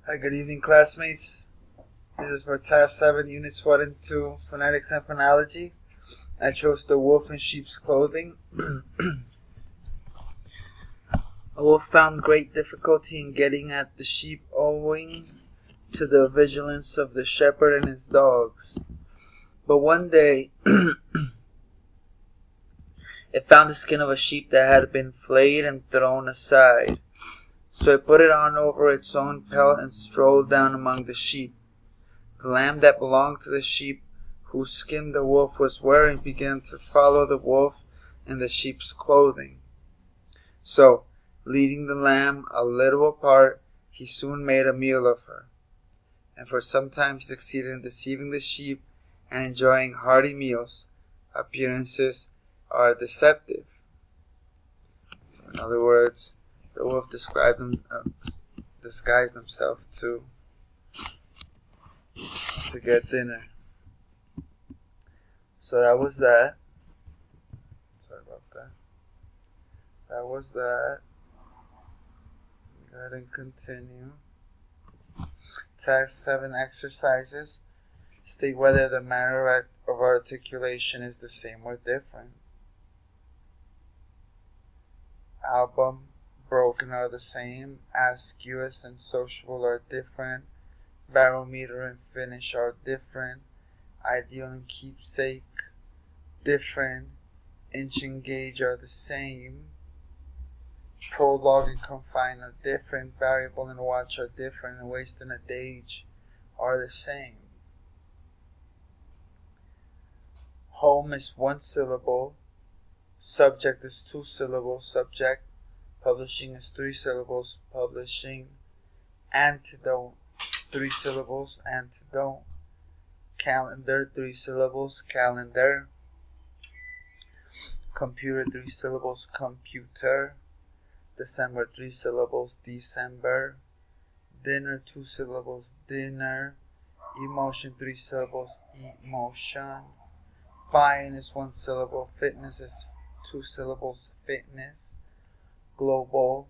Hi, good evening, classmates. This is for Task 7, Units 1 and 2, Phonetics and Phonology. I chose the wolf in sheep's clothing. A wolf found great difficulty in getting at the sheep owing to the vigilance of the shepherd and his dogs. But one day, it found the skin of a sheep that had been flayed and thrown aside. So it put it on over its own pelt and strolled down among the sheep. The lamb that belonged to the sheep whose skin the wolf was wearing began to follow the wolf in the sheep's clothing. So, leading the lamb a little apart, he soon made a meal of her, and for some time succeeded in deceiving the sheep and enjoying hearty meals. Appearances are deceptive. So in other words, the wolf disguised himself to get dinner. So that was that. Sorry about that. That was that. Go ahead and continue. Task 7 exercises. State whether the manner of articulation is the same or different. Album, broken are the same. Ascuous and sociable are different. Barometer and finish are different. Ideal and keepsake, different. Inch and gauge are the same. Prologue and confine are different. Variable and watch are different. And waist and adage are the same. Home is one syllable. Subject is two syllables. Subject. Publishing is three syllables. Publishing. Antidote, three syllables. Antidote. Calendar, three syllables. Calendar. Computer, three syllables. Computer. December, three syllables. December. Dinner, two syllables. Dinner. Emotion, three syllables. Emotion. Fine is one syllable. Fitness is two syllables. Fitness. Global.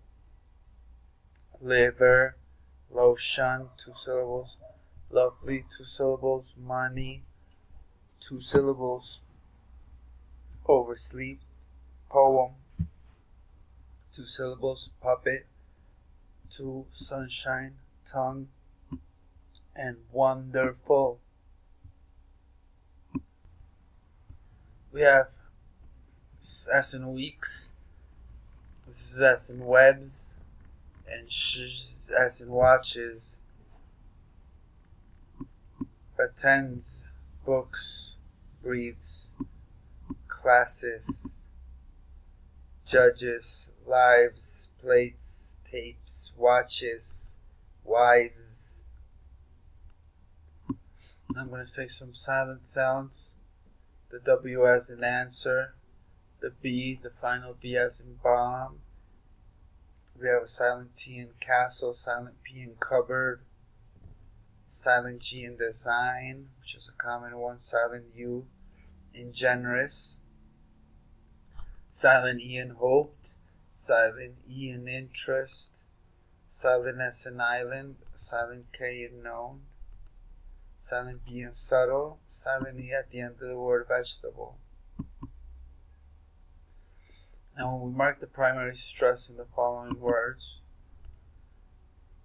Liver. Lotion, two syllables. Lovely, two syllables. Money, two syllables. Oversleep. Poem, two syllables. Puppet, two. Sunshine. Tongue, and wonderful. We have as in weeks. This is as in webs, and sh as in watches. Attends, books, breathes, classes, judges, lives, plates, tapes, watches, wives. I'm going to say some silent sounds. The W as in answer, the B, the final B as in bomb. We have a silent T in castle, silent P in cupboard, silent G in design, which is a common one, silent U in generous, silent E in hoped, silent E in interest, silent S in island, silent K in known, silent B in subtle, silent E at the end of the word vegetable. Now when we mark the primary stress in the following words,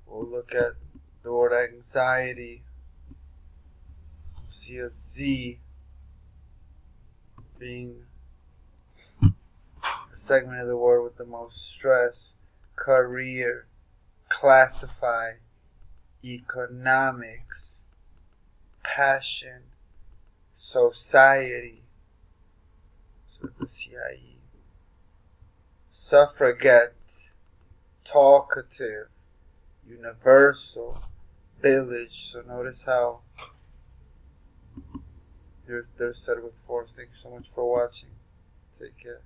we'll look at the word anxiety. We'll see a Z being the segment of the word with the most stress. Career, classify, economics, passion, society, so the CIE. Suffragette, talkative, universal, village. So notice how they're said with force. Thank you so much for watching. Take care.